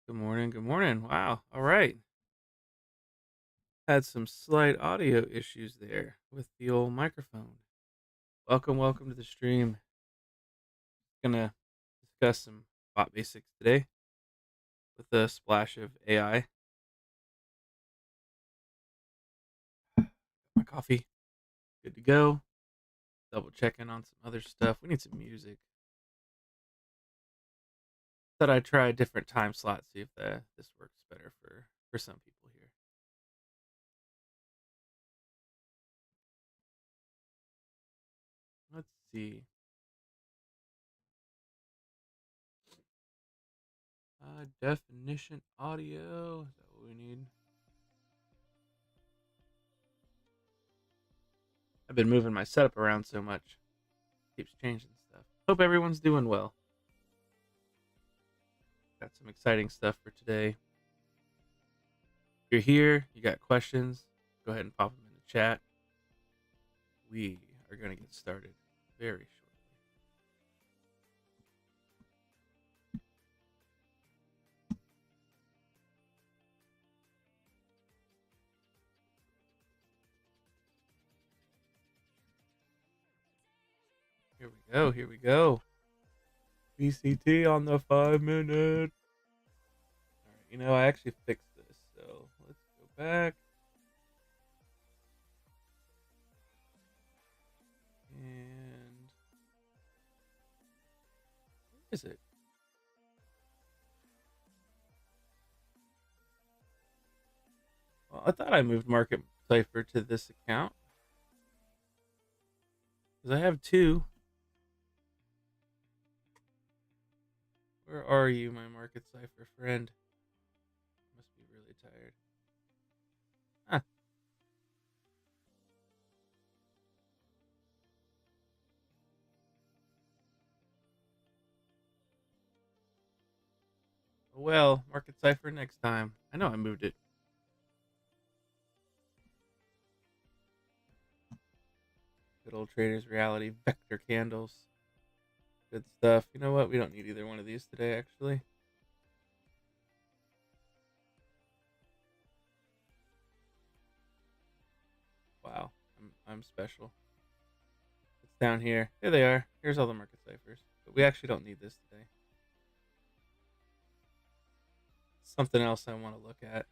Good morning. Good morning. Wow. All right. Had some slight audio issues there with the old microphone. Welcome to the stream. Gonna discuss some bot basics today with a splash of AI. My coffee, good to go. Double checking on some other stuff. We need some music. Thought I'd try a different time slot, see if this works better for some people here. Let's see. Definition audio. Is that what we need? I've been moving my setup around so much. Keeps changing stuff. Hope everyone's doing well. Got some exciting stuff for today. If you're here, you got questions, go ahead and pop them in the chat. We are going to get started very shortly. Here we go. Here we go. BCT on the 5 minute. All right. I actually fixed this. So let's go back. And where is it? Well, I thought I moved Market Cipher to this account. Because I have two. Where are you, my Market Cipher friend? Must be really tired. Huh. Well, Market Cipher next time. I know I moved it. Good old Traders Reality Vector Candles. Good stuff. You know what? We don't need either one of these today, actually. Wow. I'm special. It's down here. Here they are. Here's all the market ciphers. But we actually don't need this today. Something else I want to look at.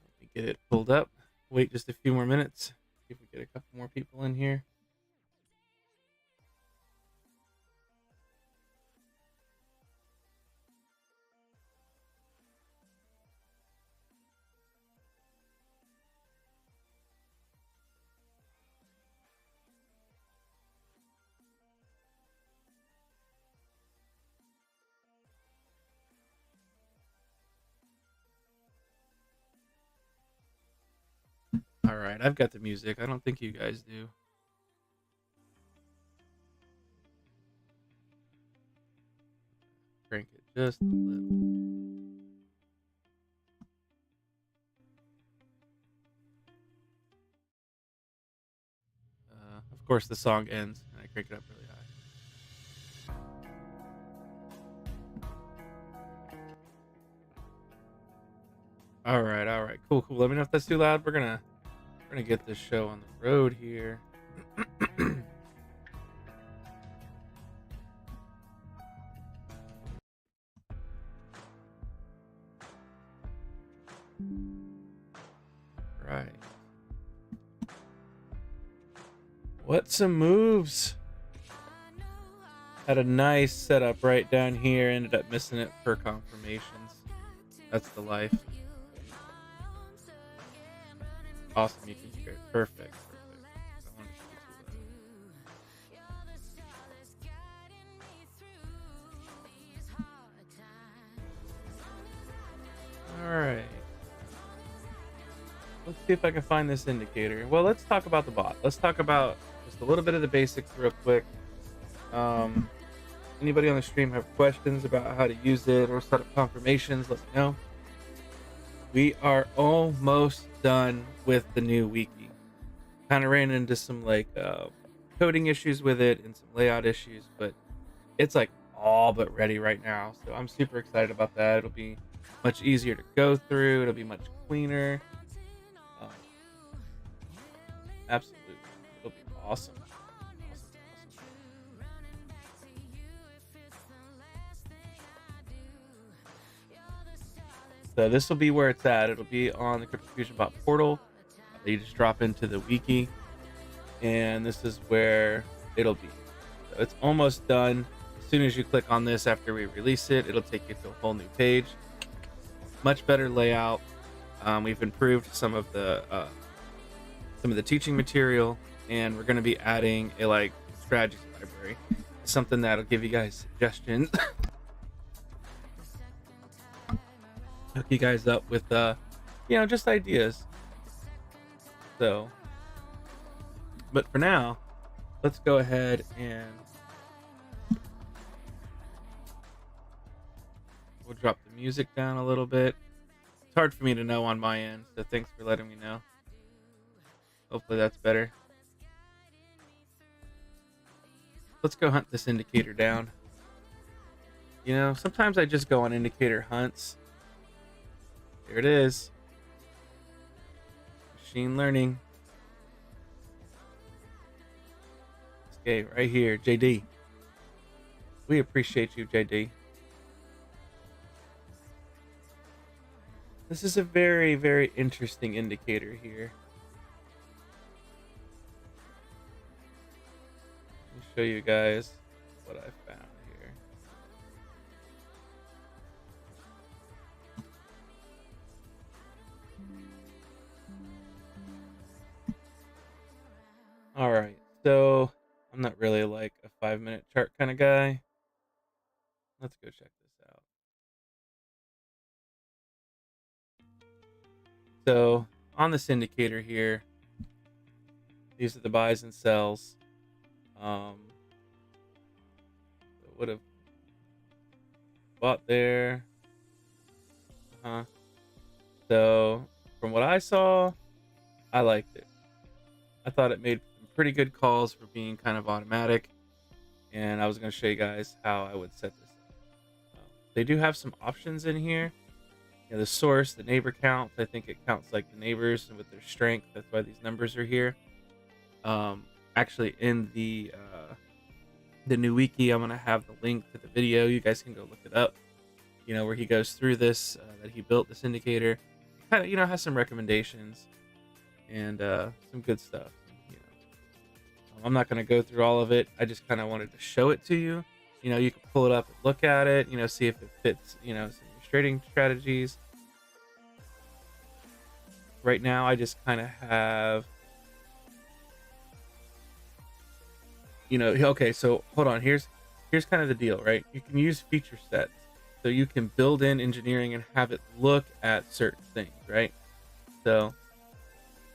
Let me get it pulled up. Wait just a few more minutes. See if we get a couple more people in here. All right, I've got the music. I don't think you guys do. Crank it just a little. Of course, the song ends and I crank it up really high. All right, cool. Let me know if that's too loud. We're gonna get this show on the road here. Right. What some moves? Had a nice setup right down here. Ended up missing it for confirmations. That's the life. Awesome, you can hear it. Perfect. I want it to be too loud. All right. Let's see if I can find this indicator. Well, let's talk about the bot. Let's talk about just a little bit of the basics real quick. Anybody on the stream have questions about how to use it or set up confirmations, let me know. We are almost done with the new wiki. Kind of ran into some coding issues with it and some layout issues, but it's like all but ready right now. So I'm super excited about that. It'll be much easier to go through. It'll be much cleaner. Um, Absolutely, it'll be awesome. Awesome, awesome. So this will be where it's at. It'll be on the Crypto Fusion Bot portal. You just drop into the wiki, and this is where it'll be. So it's almost done. As soon as you click on this after we release it, it'll take you to a whole new page. Much better layout. We've improved some of the teaching material, and we're going to be adding a like strategies library, something that'll give you guys suggestions, hook you guys up with just ideas. So, but for now, let's go ahead and we'll drop the music down a little bit. It's hard for me to know on my end, so thanks for letting me know. Hopefully that's better. Let's go hunt this indicator down. Sometimes I just go on indicator hunts. There it is. Machine learning. Okay, right here, JD. We appreciate you, JD. This is a very, very interesting indicator here. Let me show you guys what I found here. All right, so I'm not really like a 5-minute chart kind of guy. Let's go check this out. So on this indicator here, these are the buys and sells. Would have bought there. So from what I saw, I liked it. I thought it made some pretty good calls for being kind of automatic, and I was going to show you guys how I would set this up. They do have some options in here. The source, the neighbor count. I think it counts like the neighbors and with their strength. That's why these numbers are here. Actually, in the new wiki, I'm gonna have the link to the video. You guys can go look it up. Where he goes through this, that he built this indicator. Kind of, has some recommendations and some good stuff. I'm not gonna go through all of it. I just kind of wanted to show it to you. You can pull it up and look at it. See if it fits. Some of your trading strategies. Right now, I just kind of have. Okay, so hold on. Here's kind of the deal, right? You can use feature sets, so you can build in engineering and have it look at certain things, right? So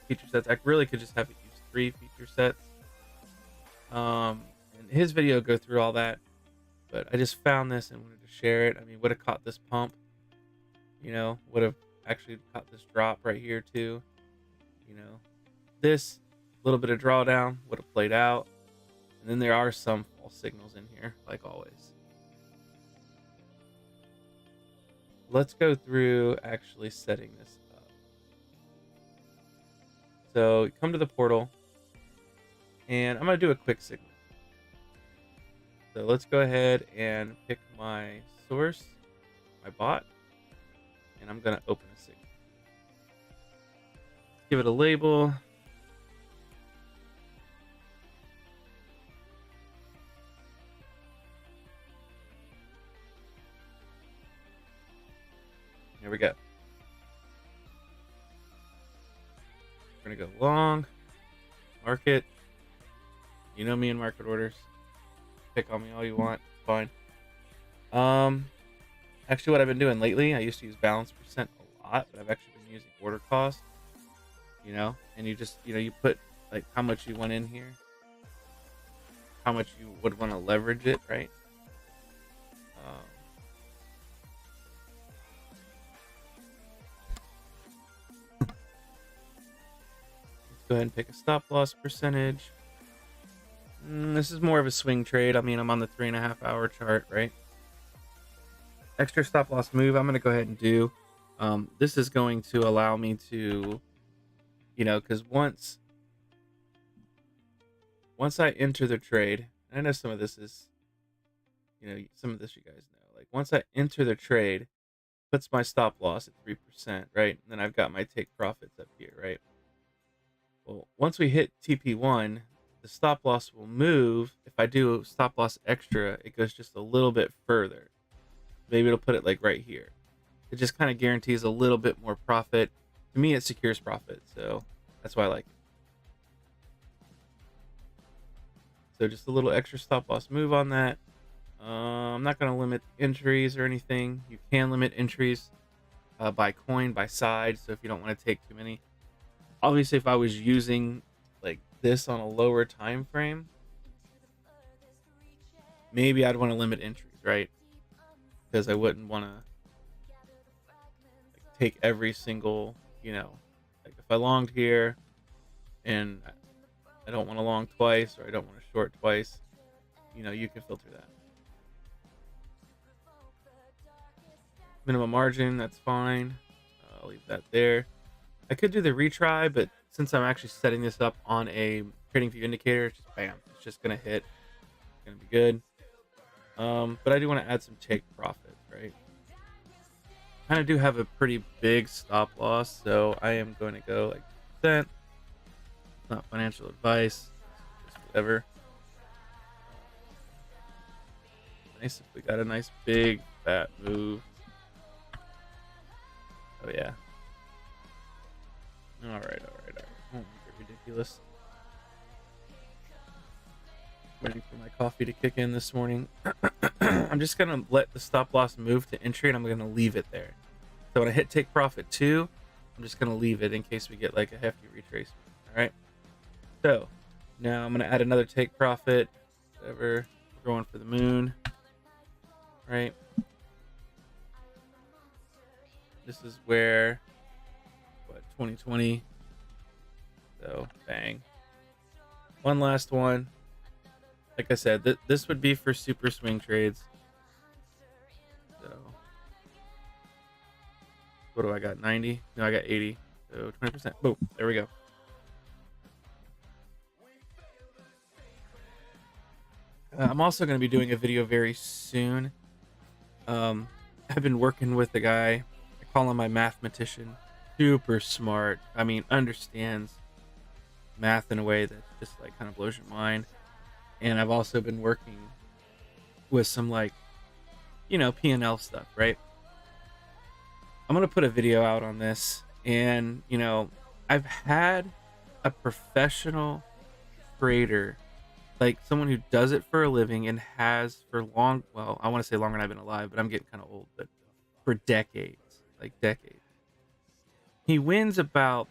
feature sets, I really could just have it use 3 feature sets. In his video, go through all that, but I just found this and wanted to share it. I mean, would have caught this pump, would have actually caught this drop right here too. This little bit of drawdown would have played out. And then there are some false signals in here, like always. Let's go through actually setting this up. So you come to the portal, and I'm going to do a quick signal. So let's go ahead and pick my source, my bot, and I'm going to open a signal. Give it a label. Here we go. We're gonna go long, market. You know me in market orders. Pick on me all you want. It's fine. Actually, what I've been doing lately, I used to use balance percent a lot, but I've actually been using order cost. And you just, you put like how much you want in here, how much you would want to leverage it, right? Go ahead and pick a stop loss percentage. This is more of a swing trade. I mean, I'm on the 3.5 hour chart, right? Extra stop loss move. I'm going to go ahead and do. This is going to allow me to, because once I enter the trade, and I know some of this is, some of this you guys know. Like once I enter the trade, puts my stop loss at 3%, right? And then I've got my take profits up here, right? Well, once we hit TP1, the stop loss will move. If I do stop loss extra, it goes just a little bit further. Maybe it'll put it like right here. It just kind of guarantees a little bit more profit. To me, it secures profit, so that's why I like it. So just a little extra stop loss move on that. I'm not going to limit entries or anything. You can limit entries by coin, by side. So if you don't want to take too many, obviously, if I was using like this on a lower time frame, maybe I'd want to limit entries, right? Because I wouldn't want to take every single, like if I longed here and I don't want to long twice or I don't want to short twice, you can filter that. Minimum margin, that's fine. I'll leave that there. I could do the retry, but since I'm actually setting this up on a trading view indicator, it's just bam, it's just gonna hit. It's gonna be good. But I do want to add some take profit, right? Kind of do have a pretty big stop loss, so I am going to go like percent. It's not financial advice, just whatever. Nice if we got a nice big fat move. Oh yeah. All right. Won't make it ridiculous. Waiting for my coffee to kick in this morning. I'm just gonna let the stop loss move to entry, and I'm gonna leave it there. So when I hit take profit 2, I'm just gonna leave it in case we get like a hefty retracement. All right. So now I'm gonna add another take profit. Whatever. We're going for the moon. Right. This is where 2020. So bang. One last one. Like I said, this would be for super swing trades. So what do I got? 90? No, I got 80. So 20%. Boom. There we go. I'm also going to be doing a video very soon. I've been working with a guy. I call him my mathematician. Super smart. I mean, understands math in a way that just like kind of blows your mind. And I've also been working with some like, P&L stuff, right? I'm going to put a video out on this. And, I've had a professional trader, like someone who does it for a living and has for long, well, I want to say longer than I've been alive, but I'm getting kind of old, but for decades, like decades. He wins about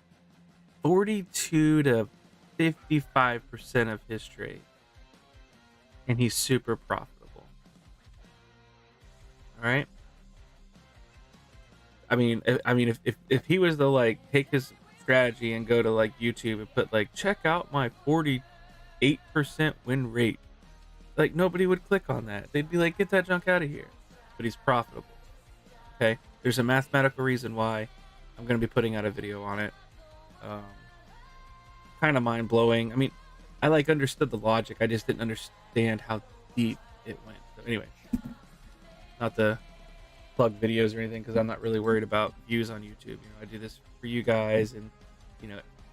42 to 55% of his trade, and he's super profitable. All right. I mean, if he was to like take his strategy and go to like YouTube and put like check out my 48% win rate, like nobody would click on that. They'd be like, get that junk out of here. But he's profitable. Okay, there's a mathematical reason why. I'm gonna be putting out a video on it. Kind of mind blowing. I mean, I like understood the logic. I just didn't understand how deep it went. So anyway, not to plug videos or anything because I'm not really worried about views on YouTube. I do this for you guys and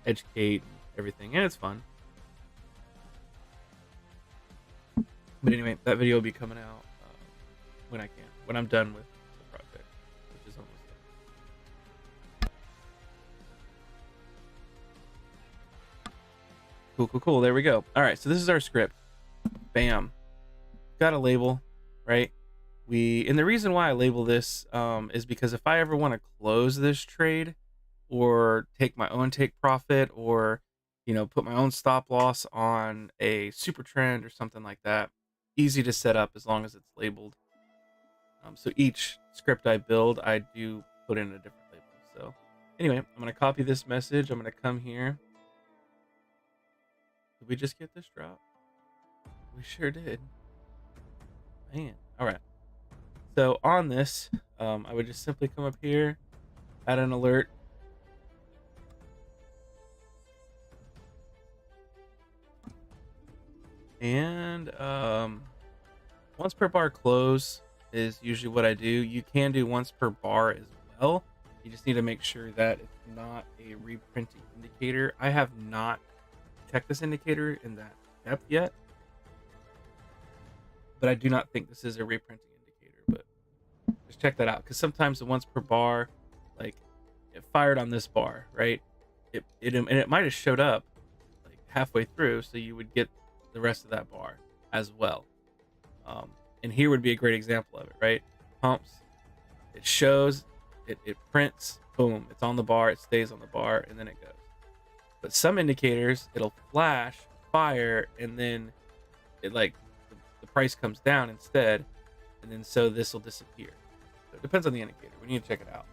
educate and everything, and it's fun. But anyway, that video will be coming out when I can, when I'm done with the project, which is almost done. Cool. There we go. All right, so this is our script. Bam. Got a label, right? And the reason why I label this is because if I ever want to close this trade or take my own take profit or put my own stop loss on a super trend or something like that, easy to set up as long as it's labeled. So each script I build, I do put in a different label. So anyway, I'm going to copy this message. I'm going to come here. Did we just get this drop? We sure did. Man. All right. So on this, I would just simply come up here, add an alert, and once per bar close is usually what I do. You can do once per bar as well. You just need to make sure that it's not a reprinting indicator. I have not checked this indicator in that depth yet, but I do not think this is a reprinting indicator. But just check that out, because sometimes the once per bar, like it fired on this bar, right? And it might have showed up like halfway through, so you would get the rest of that bar as well. And here would be a great example of it, right? Pumps, it shows, it prints, boom, it's on the bar, it stays on the bar, and then it goes. But some indicators, it'll flash, fire, and then it like the price comes down instead, and then so this will disappear. So it depends on the indicator. We need to check it out.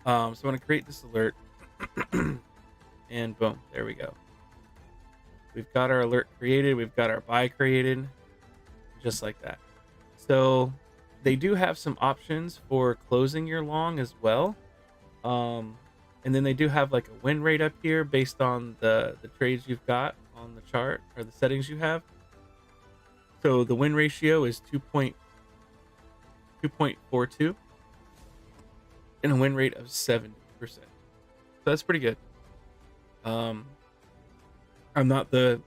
So I'm gonna create this alert, and boom, there we go. We've got our alert created. We've got our buy created, just like that. So they do have some options for closing your long as well. And then they do have like a win rate up here based on the trades you've got on the chart, or the settings you have. So the win ratio is 2.42 and a win rate of 70%. So that's pretty good. I'm not the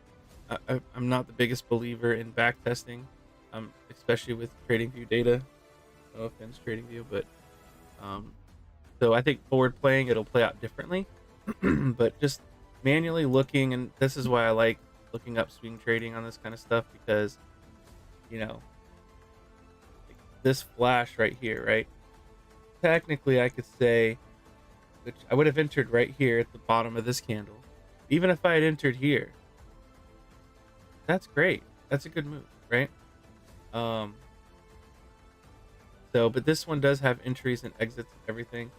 biggest believer in back testing, especially with TradingView data. No offense, TradingView, but so I think forward playing, it'll play out differently. But just manually looking, and this is why I like looking up swing trading on this kind of stuff, because like this flash right here, right? Technically, I could say, which I would have entered right here at the bottom of this candle. Even if I had entered here, that's great. That's a good move, right? So, but this one does have entries and exits and everything,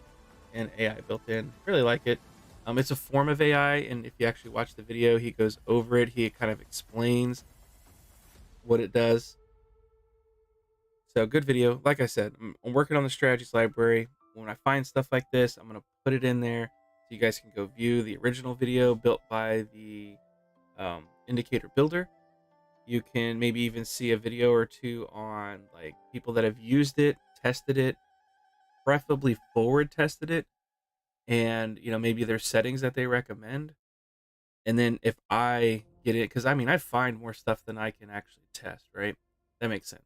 and AI built in. Really like it. It's a form of AI, and if you actually watch the video, he goes over it. He kind of explains what it does. So, good video. Like I said, I'm working on the strategies library. When I find stuff like this, I'm gonna put it in there so you guys can go view the original video built by the indicator builder. You can maybe even see a video or two on like people that have used it, tested it, preferably forward tested it, and maybe there's settings that they recommend. And then if I get it, because I find more stuff than I can actually test, right? That makes sense.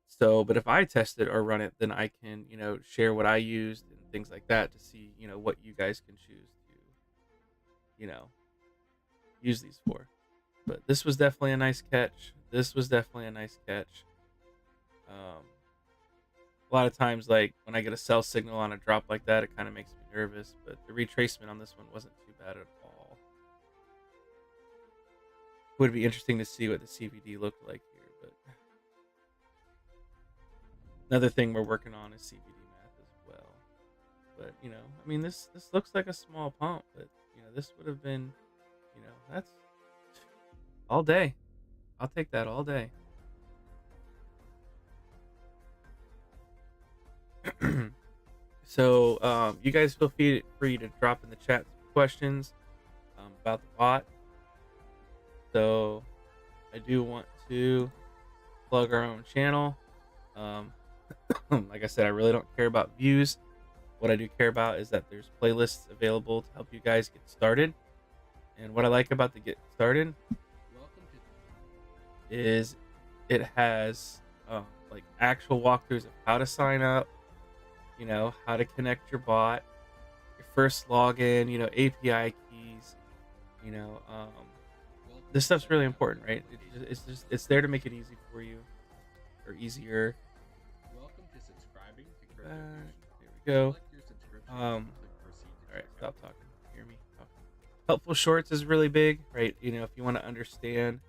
So, but if I test it or run it, then I can, share what I used and things like that to see, what you guys can choose to, use these for. But this was definitely a nice catch. This was definitely a nice catch. A lot of times, like when I get a sell signal on a drop like that, it kind of makes me nervous. But the retracement on this one wasn't too bad at all. Would be interesting to see what the CVD looked like here. But another thing we're working on is CVD math as well. But this looks like a small pump, but this would have been, that's all day. I'll take that all day. So you guys feel free to drop in the chat questions about the bot. So I do want to plug our own channel. Like I said, I really don't care about views. What I do care about is that there's playlists available to help you guys get started. And what I like about the get started is it has like actual walkthroughs of how to sign up, how to connect your bot, your first login, API keys, this stuff's really important, right? It's there to make it easy for you, or easier. Welcome to subscribing to there we go. All right, stop talking. Hear me talking. Helpful shorts is really big, right? If you want to understand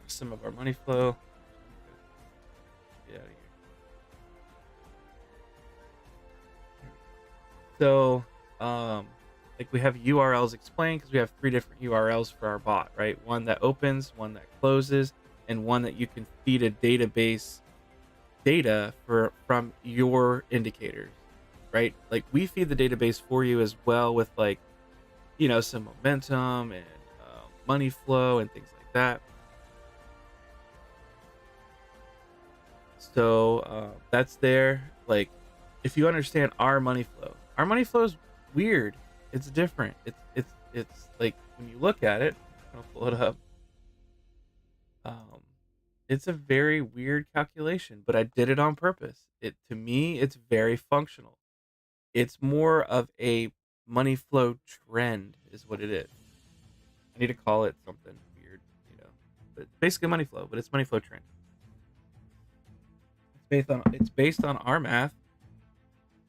some of our money flow. Get out of here. So like we have URLs explained because we have 3 different URLs for our bot, right? One that opens, one that closes, and one that you can feed a database data from your indicators, right? Like we feed the database for you as well with like, some momentum and money flow and things like that. So that's there. Like, if you understand our money flow is weird. It's different. It's like when you look at it, I'll pull it up. Um, it's a very weird calculation, but I did it on purpose. It to me, it's very functional. It's more of a money flow trend, is what it is. I need to call it something weird, but basically money flow. But it's money flow trend. It's based on our math,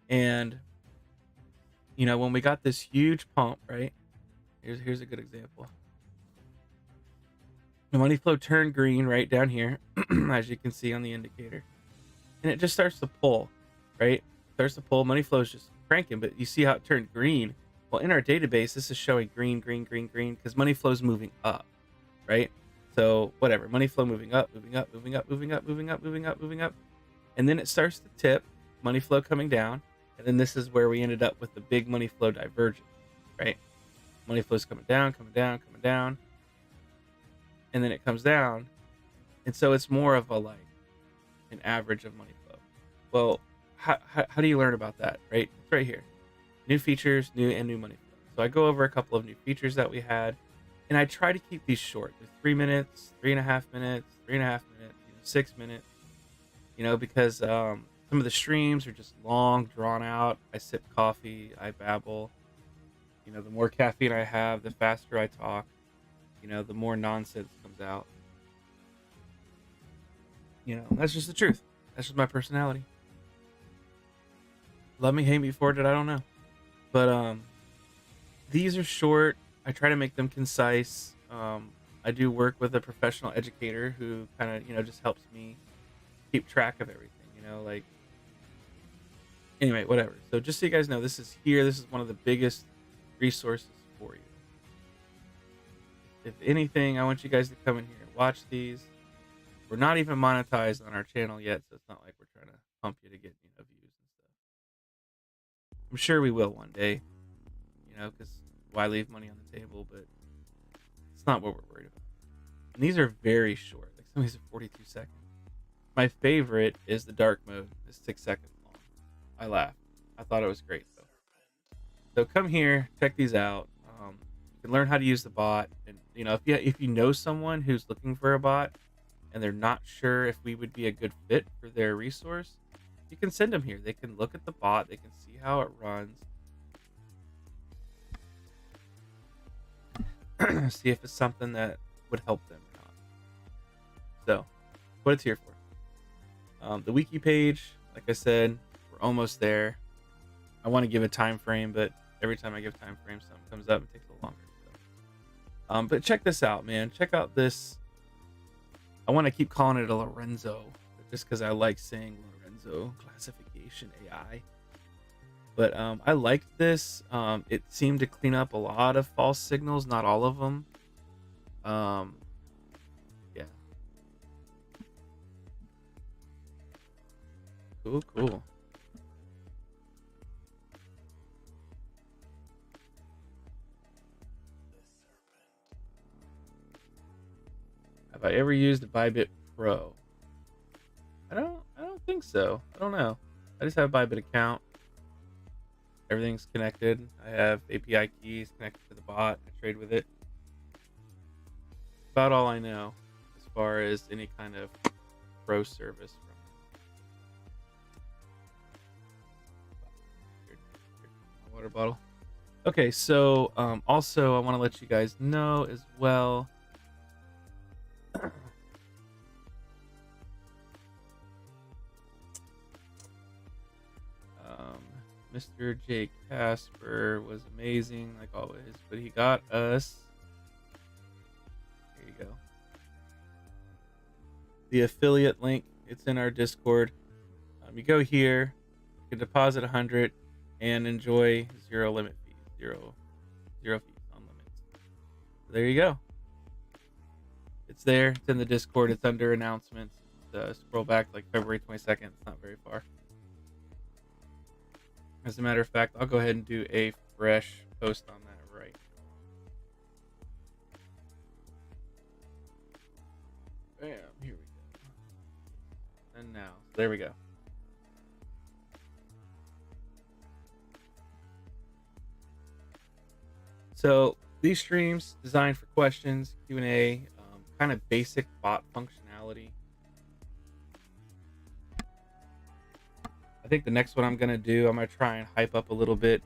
and when we got this huge pump, right? Here's a good example. The money flow turned green right down here, as you can see on the indicator, and it just starts to pull, right? Starts to pull. Money flow is just cranking, but you see how it turned green. Well, in our database, this is showing green, green, green, green because money flow is moving up, right? So whatever, money flow moving up, moving up, moving up, moving up, moving up, moving up, moving up, and then it starts to tip. Money flow coming down, and then this is where we ended up with the big money flow divergence, right? Money flow is coming down, coming down, coming down, and then it comes down, and so it's more of a like an average of money flow. Well, how do you learn about that, right? It's right here. New features, new money flow. So I go over a couple of new features that we had, and I try to keep these short. They're 3 minutes, 3.5 minutes, 3.5 minutes, 6 minutes, because some of the streams are just long, drawn out. I sip coffee, I babble. The more caffeine I have, the faster I talk. The more nonsense comes out. That's just the truth. That's just my personality. Love me, hate me for it, I don't know. But these are short. I try to make them concise. I do work with a professional educator who kind of, just helps me keep track of everything, like anyway, whatever. So just so you guys know, this is one of the biggest resources for you. If anything, I want you guys to come in here and watch these. We're not even monetized on our channel yet, so it's not like we're trying to pump you to get views and stuff. I'm sure we will one day, because why leave money on the table? But it's not what we're worried about. And these are very short. Like some of these are 42 seconds. My favorite is the dark mode. It's 6 seconds long. I laughed. I thought it was great though. So come here, check these out. You can learn how to use the bot, and if you know someone who's looking for a bot and they're not sure if we would be a good fit for their resource, you can send them here. They can look at the bot. They can see how it runs. See if it's something that would help them or not. So, what it's here for. The wiki page, like I said, we're almost there. I want to give a time frame, but every time I give time frame, something comes up and takes a little longer. So. But check this out, man. Check out this. I want to keep calling it a Lorenzo, just because I like saying Lorenzo classification AI. But I liked this. It seemed to clean up a lot of false signals, not all of them. Yeah. Cool. Have I ever used a Bybit Pro? I don't think so. I don't know. I just have a Bybit account. Everything's connected. I have API keys connected to the bot. I trade with it. About all I know as far as any kind of pro service from my water bottle. Okay, so also I want to let you guys know as well. Mr. J. Casper was amazing, like always, but he got us. Here you go. The affiliate link. It's in our Discord. You go here, you can deposit 100 and enjoy 0 limit fee, 0 0 fees on limits. So there you go. It's there. It's in the Discord. It's under announcements. Scroll back like February 22nd. It's not very far. As a matter of fact, I'll go ahead and do a fresh post on that right now. Bam. Here we go. And now, there we go. So these streams designed for questions, Q&A, kind of basic bot functionality. I think the next one I'm gonna do, I'm gonna try and hype up a little bit,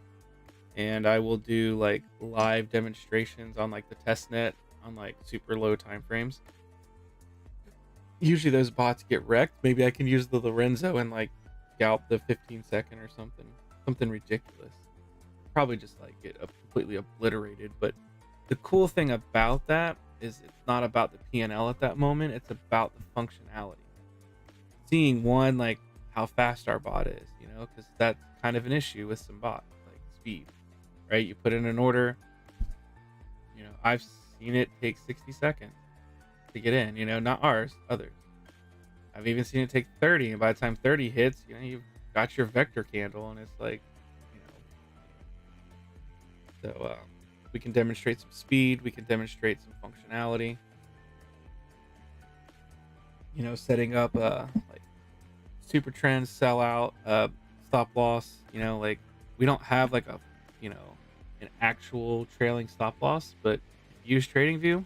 and I will do like live demonstrations on like the test net on like super low time frames. Usually those bots get wrecked. Maybe I can use the Lorenzo and like scalp the 15-second or something ridiculous. Probably just like get completely obliterated. But the cool thing about that is it's not about the P&L at that moment. It's about the functionality. Seeing one, like how fast our bot is, because that's kind of an issue with some bots, like speed, right? You put in an order, I've seen it take 60 seconds to get in, not ours, others. I've even seen it take 30, and by the time 30 hits, you've got your vector candle, and it's like, so we can demonstrate some speed, we can demonstrate some functionality, setting up like super trends, sell out, stop loss, like we don't have like a, an actual trailing stop loss, but if you use TradingView, you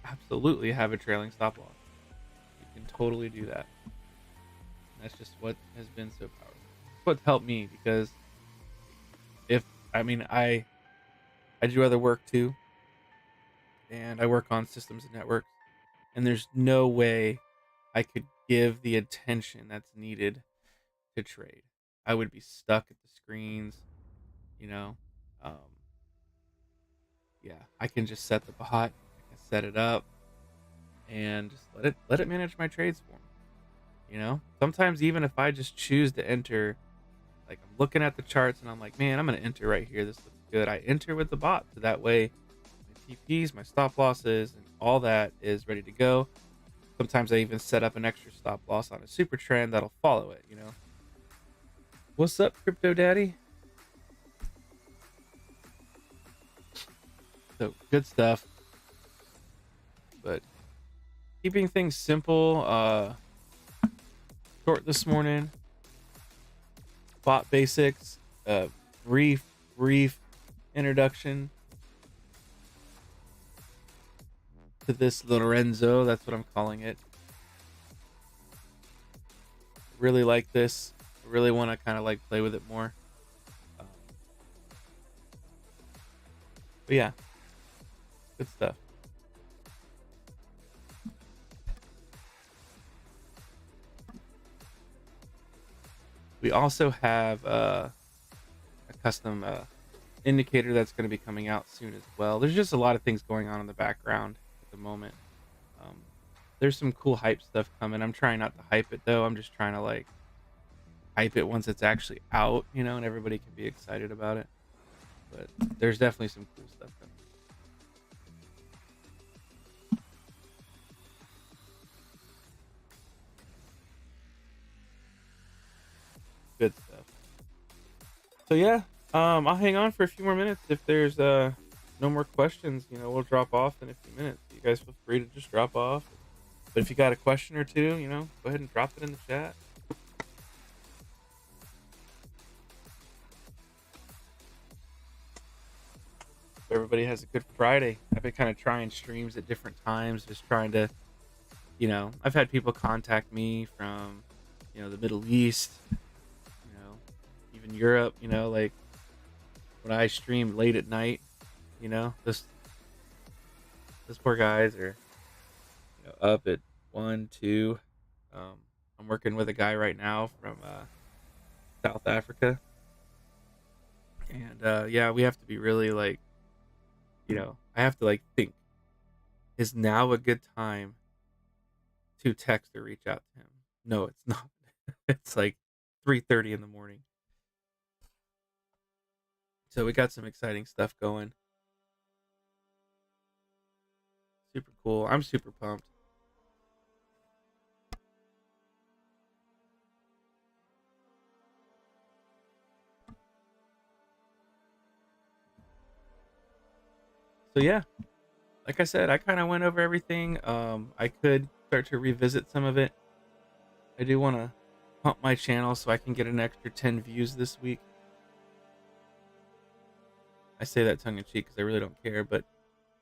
absolutely have a trailing stop loss. You can totally do that. And that's just what has been so powerful. It's what's helped me, because I do other work too, and I work on systems and networks, and there's no way I could give the attention that's needed to trade. I would be stuck at the screens, you know. Um, yeah, I can just set the bot, I can set it up, and just let it manage my trades for me. Sometimes even if I just choose to enter, like I'm looking at the charts and I'm like, man, I'm gonna enter right here. This looks good. I enter with the bot, so that way my TPs, my stop losses, and all that is ready to go. Sometimes I even set up an extra stop loss on a super trend that'll follow it. What's up, Crypto Daddy? So good stuff. But keeping things simple, short this morning. Bot basics, brief introduction to this Lorenzo. That's what I'm calling it. Really like this. I really want to kind of like play with it more. But yeah, good stuff. We also have a custom indicator that's going to be coming out soon as well. There's just a lot of things going on in the background at the moment. There's some cool hype stuff coming. I'm trying not to hype it though. I'm just trying to like hype it once it's actually out, and everybody can be excited about it. But there's definitely some cool stuff coming. Good stuff. So yeah, I'll hang on for a few more minutes. If there's no more questions, we'll drop off in a few minutes. You guys feel free to just drop off. But if you got a question or two, go ahead and drop it in the chat. Everybody has a good Friday. I've been kind of trying streams at different times, just trying to, I've had people contact me from, the Middle East, even Europe, like when I stream late at night, this poor guys are up at 1, 2. I'm working with a guy right now from South Africa, and yeah, we have to be really like, I have to like think, is now a good time to text or reach out to him? No, it's not. It's like 3:30 in the morning. So we got some exciting stuff going. Super cool. I'm super pumped. So yeah, like I said, I kind of went over everything. I could start to revisit some of it. I do want to pump my channel so I can get an extra 10 views this week. I say that tongue in cheek because I really don't care, but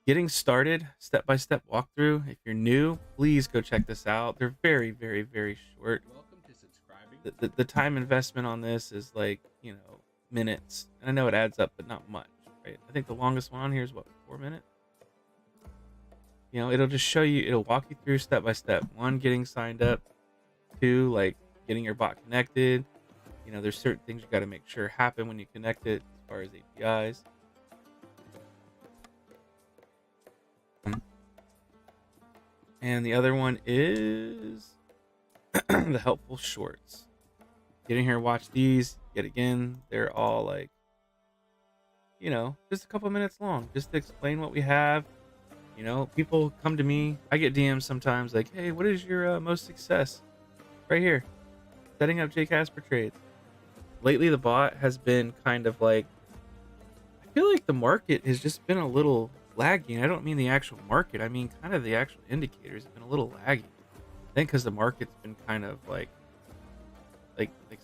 getting started, step by step walkthrough. If you're new, please go check this out. They're very, very, very short. Welcome to subscribing. The time investment on this is like, minutes. And I know it adds up, but not much, right? I think the longest one on here is what, 4 minutes? It'll just show you, it'll walk you through step by step. One, getting signed up. Two, like getting your bot connected. There's certain things you got to make sure happen when you connect it as far as APIs. And the other one is the helpful shorts. Get in here, watch these. Yet again, they're all like, just a couple minutes long, just to explain what we have. People come to me. I get DMs sometimes like, hey, what is your most success? Right here, setting up Casper trades. Lately, the bot has been kind of like, I feel like the market has just been a little laggy. And I don't mean the actual market. I mean kind of the actual indicators have been a little laggy. I think because the market's been kind of like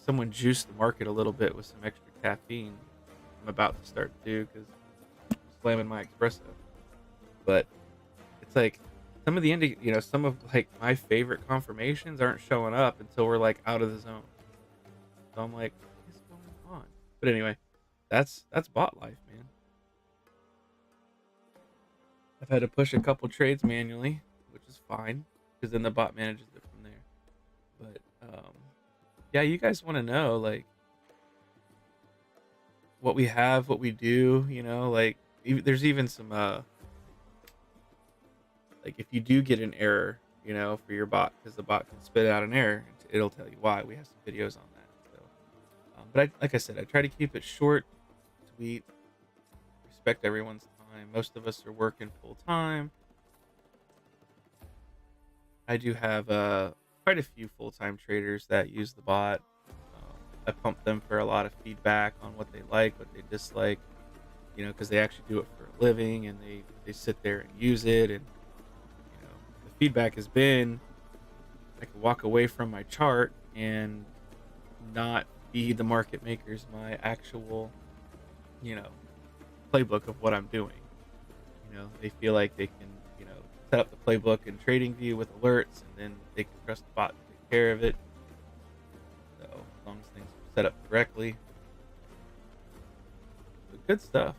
someone juiced the market a little bit with some extra caffeine. I'm about to start to do because I'm slamming my espresso. But it's like some of the some of like my favorite confirmations aren't showing up until we're like out of the zone. So I'm like, what is going on? But anyway, that's bot life, man. I've had to push a couple trades manually, which is fine because then the bot manages it from there. But yeah, you guys want to know like what we have, what we do, like there's even some like if you do get an error, for your bot, because the bot can spit out an error, it'll tell you why. We have some videos on that. So, but like I said, I try to keep it short, sweet, respect everyone's time. Most of us are working full time. I do have quite a few full-time traders that use the bot. I pump them for a lot of feedback on what they like, what they dislike, because they actually do it for a living and they sit there and use it. And the feedback has been I can walk away from my chart and not feed the market makers my actual, you know, playbook of what I'm doing. They feel like they can, set up the playbook in TradingView with alerts, and then they can trust the bot to take care of it. So as long as things are set up correctly, but good stuff.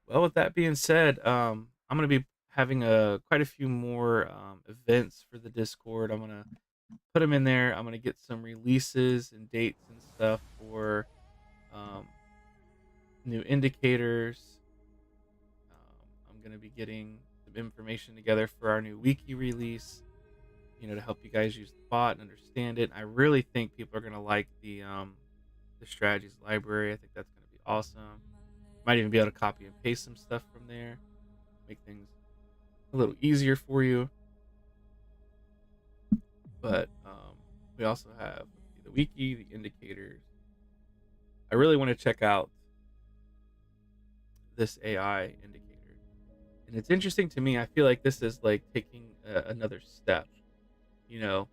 Well, with that being said, I'm gonna be having quite a few more events for the Discord. I'm gonna put them in there. I'm gonna get some releases and dates and stuff for um, new indicators. I'm gonna be getting some information together for our new wiki release. To help you guys use the bot and understand it. I really think people are gonna like the strategies library. I think that's gonna be awesome. Might even be able to copy and paste some stuff from there, make things a little easier for you. But we also have the wiki, the indicators. I really want to check out this AI indicator, and it's interesting to me. I feel like this is like taking another step, you know,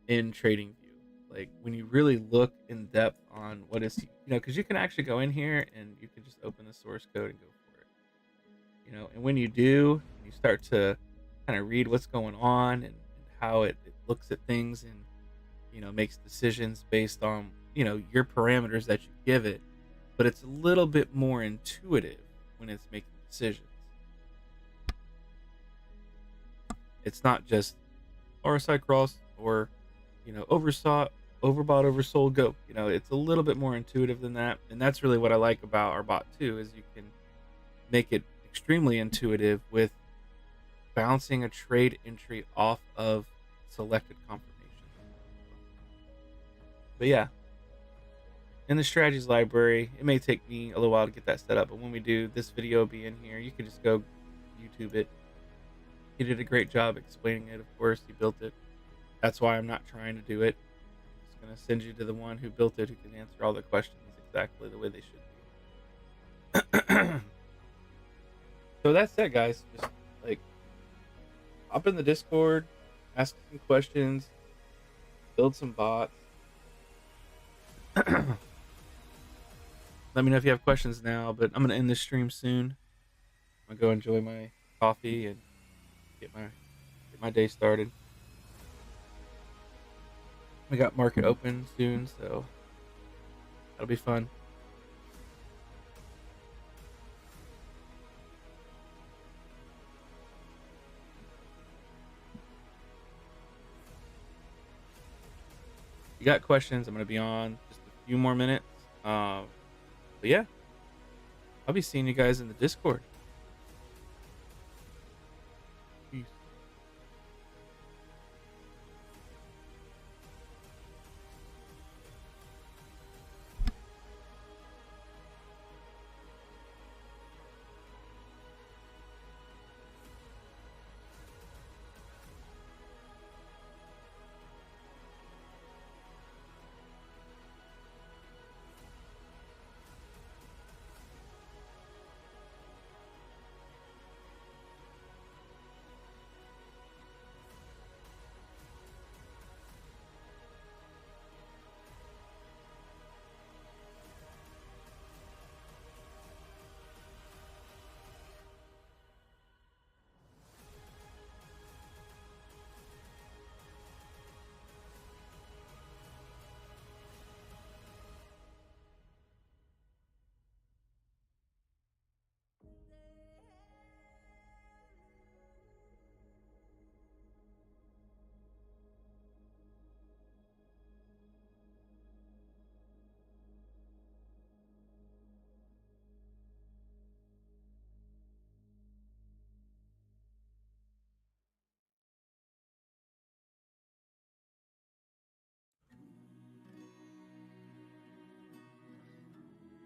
in trading view. Like when you really look in depth on what is, because you can actually go in here and you can just open the source code and go for it. And when you do, you start to kind of read what's going on and how it looks at things and makes decisions based on your parameters that you give it, but it's a little bit more intuitive when it's making decisions. It's not just RSI cross or oversought, overbought, oversold, go. It's a little bit more intuitive than that, and that's really what I like about our bot too, is you can make it extremely intuitive with bouncing a trade entry off of selected confirmation. But yeah, in the strategies library. It may take me a little while to get that set up, but when we do, this video will be in here. You can just go YouTube it. He did a great job explaining it. Of course, he built it. That's why I'm not trying to do it. I'm just gonna send you to the one who built it, who can answer all the questions exactly the way they should be. So that's it, guys. Just like hop in the Discord, ask some questions, build some bots. Let me know if you have questions now, but I'm gonna end this stream soon. I'm gonna go enjoy my coffee and get my day started. We got market open soon, so that'll be fun. If you got questions, I'm gonna be on just a few more minutes. But yeah, I'll be seeing you guys in the Discord.